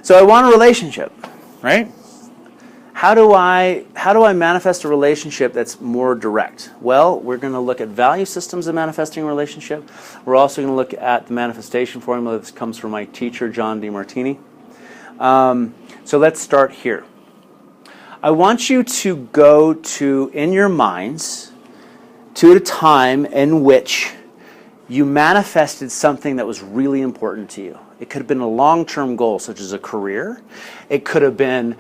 So I want a relationship, right? How do I manifest a relationship that's more direct? Well, we're going to look at value systems of manifesting a relationship. We're also going to look at the manifestation formula that comes from my teacher, John DeMartini. So let's start here. I want you to go to, in your minds, to a time in which you manifested something that was really important to you. It could have been a long-term goal, such as a career. It could have been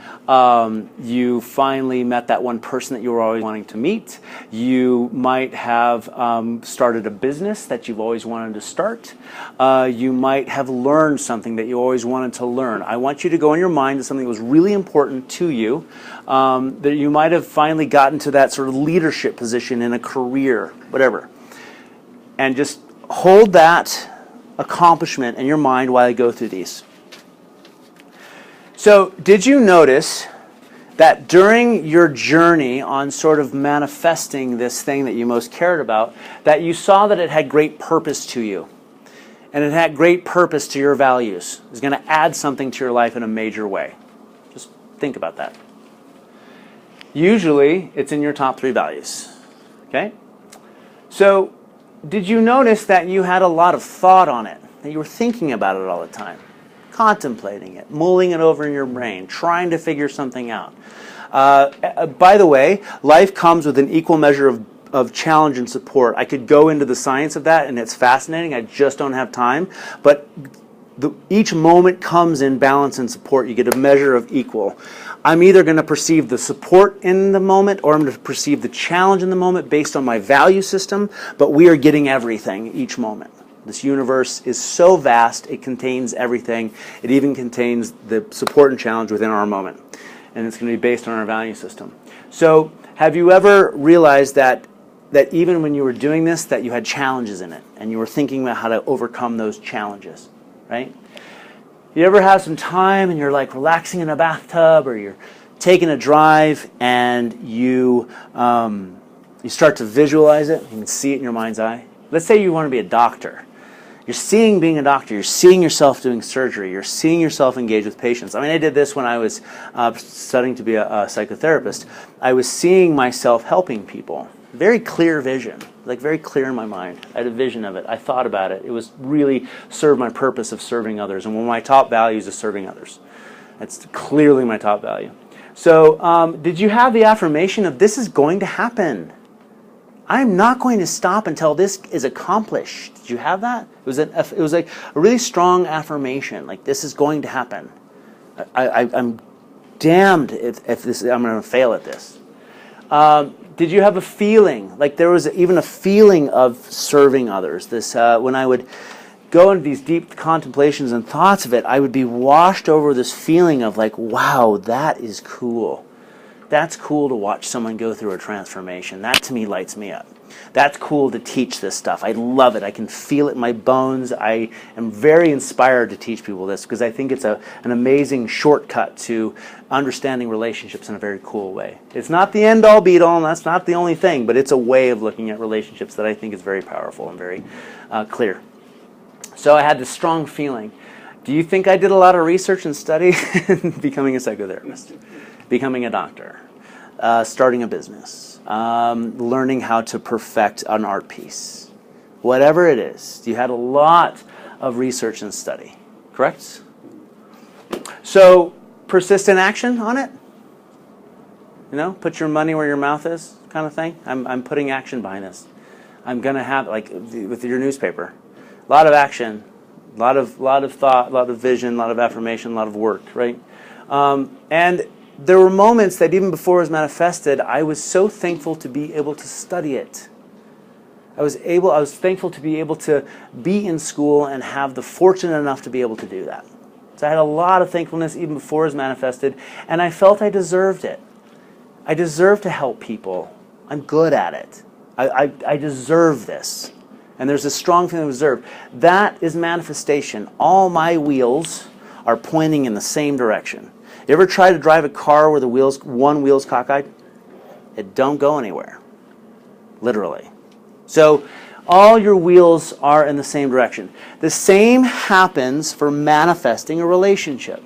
you finally met that one person that you were always wanting to meet. You might have started a business that you've always wanted to start. You might have learned something that you always wanted to learn. I want you to go in your mind to something that was really important to you, that you might have finally gotten to that sort of leadership position in a career, whatever. And just hold that accomplishment in your mind while I go through these. So, did you notice that during your journey on sort of manifesting this thing that you most cared about, that you saw that it had great purpose to you? And it had great purpose to your values. It was going to add something to your life in a major way. Just think about that. Usually, it's in your top 3 values. Okay? So, did you notice that you had a lot of thought on it? That you were thinking about it all the time? Contemplating it, mulling it over in your brain, trying to figure something out. By the way, life comes with an equal measure of challenge and support. I could go into the science of that, and it's fascinating. I just don't have time. But each moment comes in balance and support. You get a measure of equal. I'm either going to perceive the support in the moment or I'm going to perceive the challenge in the moment based on my value system, but we are getting everything each moment. This universe is so vast, it contains everything. It even contains the support and challenge within our moment. And it's going to be based on our value system. So have you ever realized that even when you were doing this, that you had challenges in it and you were thinking about how to overcome those challenges, right? You ever have some time and you're like relaxing in a bathtub or you're taking a drive and you start to visualize it, you can see it in your mind's eye. Let's say you want to be a doctor. You're seeing being a doctor, you're seeing yourself doing surgery, you're seeing yourself engage with patients. I mean, I did this when I was studying to be a psychotherapist. I was seeing myself helping people. Very clear vision, like very clear in my mind. I had a vision of it. I thought about it. It was really served my purpose of serving others. And one of my top values is serving others. That's clearly my top value. So did you have the affirmation of this is going to happen? I'm not going to stop until this is accomplished. Did you have that? It was like a really strong affirmation, like this is going to happen. I'm damned if I'm going to fail at this. Did you have a feeling, like there was even a feeling of serving others? This when I would go into these deep contemplations and thoughts of it, I would be washed over this feeling of like, wow, that is cool. That's cool to watch someone go through a transformation. That to me lights me up. That's cool to teach this stuff. I love it. I can feel it in my bones. I am very inspired to teach people this because I think it's an amazing shortcut to understanding relationships in a very cool way. It's not the end-all, be-all, and that's not the only thing, but it's a way of looking at relationships that I think is very powerful and very clear. So I had this strong feeling. Do you think I did a lot of research and study in becoming a psychotherapist, becoming a doctor, starting a business? Learning how to perfect an art piece. Whatever it is, you had a lot of research and study, correct? So, persistent action on it? You know, put your money where your mouth is kind of thing. I'm putting action behind this. I'm going to have, like with your newspaper, a lot of action, a lot of thought, a lot of vision, a lot of affirmation, a lot of work, right? And there were moments that even before it was manifested, I was so thankful to be able to study it. I was thankful to be able to be in school and have the fortune enough to be able to do that. So I had a lot of thankfulness even before it was manifested, and I felt I deserved it. I deserve to help people. I'm good at it. I deserve this. And there's a strong feeling of deserve. That is manifestation. All my wheels are pointing in the same direction. You ever try to drive a car where one wheel's cockeyed? It don't go anywhere. Literally. So all your wheels are in the same direction. The same happens for manifesting a relationship.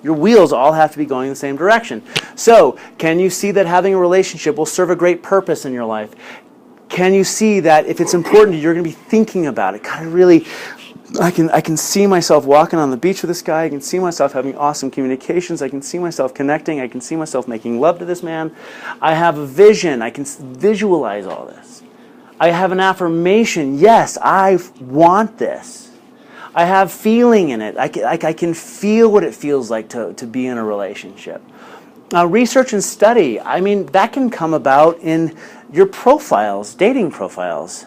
Your wheels all have to be going in the same direction. So, can you see that having a relationship will serve a great purpose in your life? Can you see that if it's important to you, you're going to be thinking about it? God, I can see myself walking on the beach with this guy. I can see myself having awesome communications. I can see myself connecting. I can see myself making love to this man. I have a vision. I can visualize all this. I have an affirmation. Yes, I want this. I have feeling in it. I can feel what it feels like to be in a relationship. Research and study, I mean, that can come about in your profiles, dating profiles.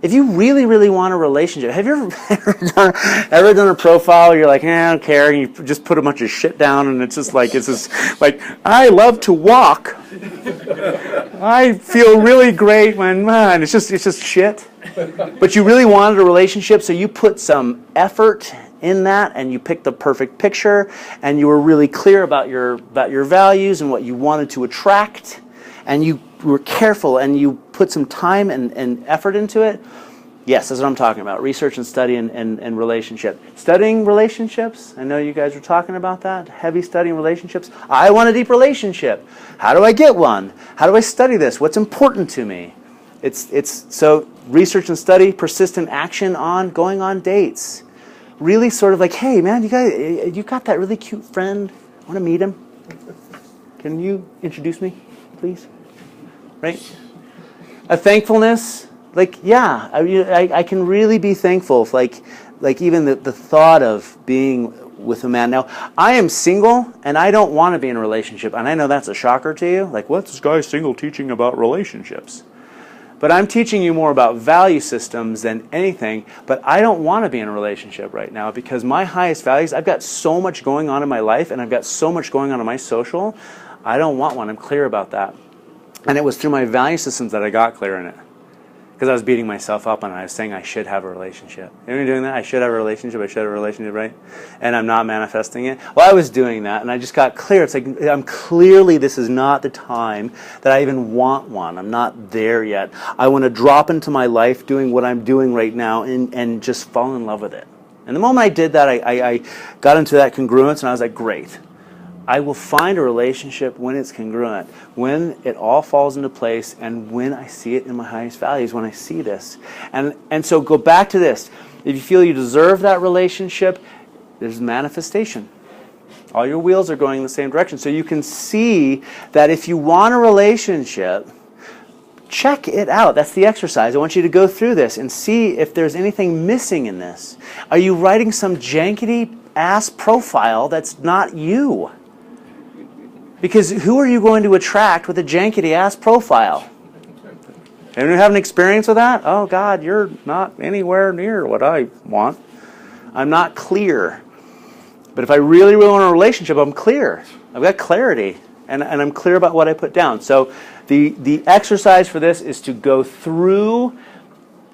If you really, really want a relationship, have you ever done a profile where you're like, I don't care, and you just put a bunch of shit down, and it's just like, I love to walk. I feel really great when, man, it's just shit. But you really wanted a relationship, so you put some effort in that, and you picked the perfect picture, and you were really clear about your values and what you wanted to attract, and you were careful, and you put some time and effort into it. Yes, that's what I'm talking about. Research and study and relationship. Studying relationships. I know you guys were talking about that. Heavy studying relationships. I want a deep relationship. How do I get one? How do I study this? What's important to me? It's so research and study, persistent action on going on dates. Really sort of like, hey man, you got that really cute friend. I want to meet him. Can you introduce me, please? Right? A thankfulness. Like, yeah, I can really be thankful. Like even the thought of being with a man. Now, I am single, and I don't want to be in a relationship. And I know that's a shocker to you. Like, what's this guy single teaching about relationships? But I'm teaching you more about value systems than anything. But I don't want to be in a relationship right now because my highest values, I've got so much going on in my life, and I've got so much going on in my social. I don't want one. I'm clear about that. And it was through my value systems that I got clear in it. Because I was beating myself up and I was saying I should have a relationship. You know doing that? I should have a relationship, right? And I'm not manifesting it. Well, I was doing that and I just got clear. It's like, this is not the time that I even want one. I'm not there yet. I want to drop into my life doing what I'm doing right now and just fall in love with it. And the moment I did that, I got into that congruence and I was like, great. I will find a relationship when it's congruent, when it all falls into place, and when I see it in my highest values, when I see this. And so go back to this. If you feel you deserve that relationship, there's manifestation. All your wheels are going in the same direction. So you can see that if you want a relationship, check it out. That's the exercise. I want you to go through this and see if there's anything missing in this. Are you writing some jankety-ass profile that's not you? Because who are you going to attract with a jankety-ass profile? Anyone have an experience with that? Oh, God, you're not anywhere near what I want. I'm not clear. But if I really, really want a relationship, I'm clear. I've got clarity. And I'm clear about what I put down. So the exercise for this is to go through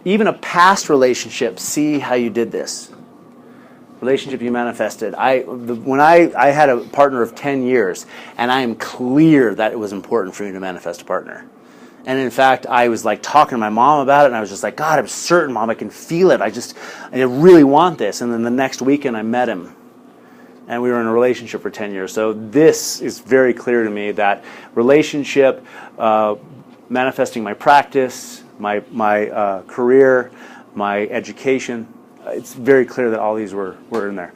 even a past relationship, see how you did this. Relationship you manifested. When I had a partner of 10 years, and I am clear that it was important for me to manifest a partner. And in fact, I was like talking to my mom about it, and I was just like, God, I'm certain, Mom, I can feel it. I really want this. And then the next weekend, I met him. And we were in a relationship for 10 years. So this is very clear to me that relationship, manifesting my practice, my career, my education, it's very clear that all these were in there.